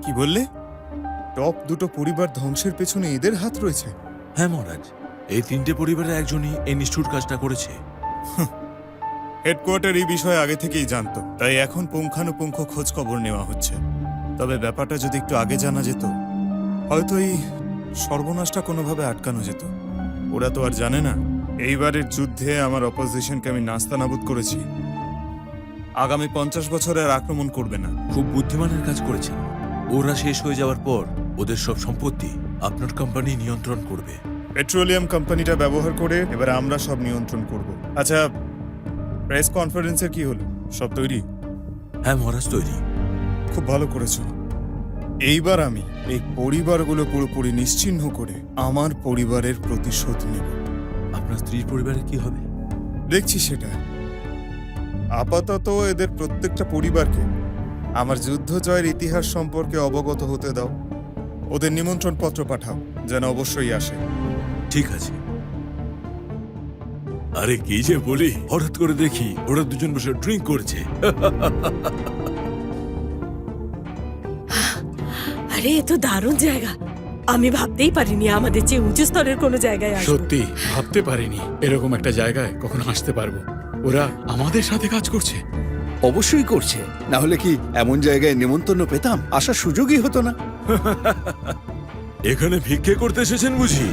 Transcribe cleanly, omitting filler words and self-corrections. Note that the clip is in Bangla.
কি বললে? টপ দুটো পরিবার ধ্বংসের পেছনে এদের হাত রয়েছে? হ্যাঁ মহারাজ, এই তিনটে পরিবারের একজনই এই নিষ্ঠুর কাজটা করেছে। হেডকোয়ার্টার এই বিষয়ে আগে থেকেই জানতো, তাই এখন পুঙ্খানুপুঙ্খ খোঁজ খবর নেওয়া হচ্ছে। তবে ব্যাপারটা যদি একটু আগে জানা যেত, হয়তো এই সর্বনাশটা কোনোভাবে আটকানো যেত। ওরা তো আর জানে না এইবারের যুদ্ধে আমার অপোজিশনকে আমি নাস্তানাবুদ করেছি। আগামী 50 বছরে আর আক্রমণ করবে না। খুব বুদ্ধিমানের কাজ করেছেন। ওরা শেষ হয়ে যাওয়ার পর ওদের সব সম্পত্তি আপনার কোম্পানি নিয়ন্ত্রণ করবে। পেট্রোলিয়াম কোম্পানিটা ব্যবহার করে এবার আমরা সব নিয়ন্ত্রণ করব। আচ্ছা, প্রেস কনফারেন্সের কি হলো? সব তৈরি? হ্যাঁ মহারাজ, তৈরি। খুব ভালো করেছো। এইবার আমি এই পরিবারগুলো পুরোপুরি নিশ্চিহ্ন করে আমার পরিবারের প্রতিশোধ নেব। আপনার স্ত্রীর পরিবারের কি হবে? দেখছি সেটা। আপাতত এদের প্রত্যেকটা পরিবারকে আমার যুদ্ধ জয়ের ইতিহাস সম্পর্কে অবগত হতে দাও। ওদের নিমন্ত্রণ পত্র পাঠাও, যেন অবশ্যই আসে। ঠিক আছে। আরে কি যে বলি, হঠাৎ করে দেখি ওরা দুজন বসে ড্রিঙ্ক করছে। আরে এ তো দারুণ জায়গা। আমি ভাবতেই পারিনি আমাদের চেয়ে উঁচু স্তরের কোনো জায়গায় আসবো। সত্যি ভাবতে পারিনি এরকম একটা জায়গায় কখনো আসতে পারবো। ওরা আমাদের সাথে কাজ করছে। অবশ্যই করছে, না হলে কি এমন জায়গায় নেমন্তন্ন পেতাম? আসার সুযোগই হতো না। এখানে ভিক্ষে করতে এসেছেন বুঝি?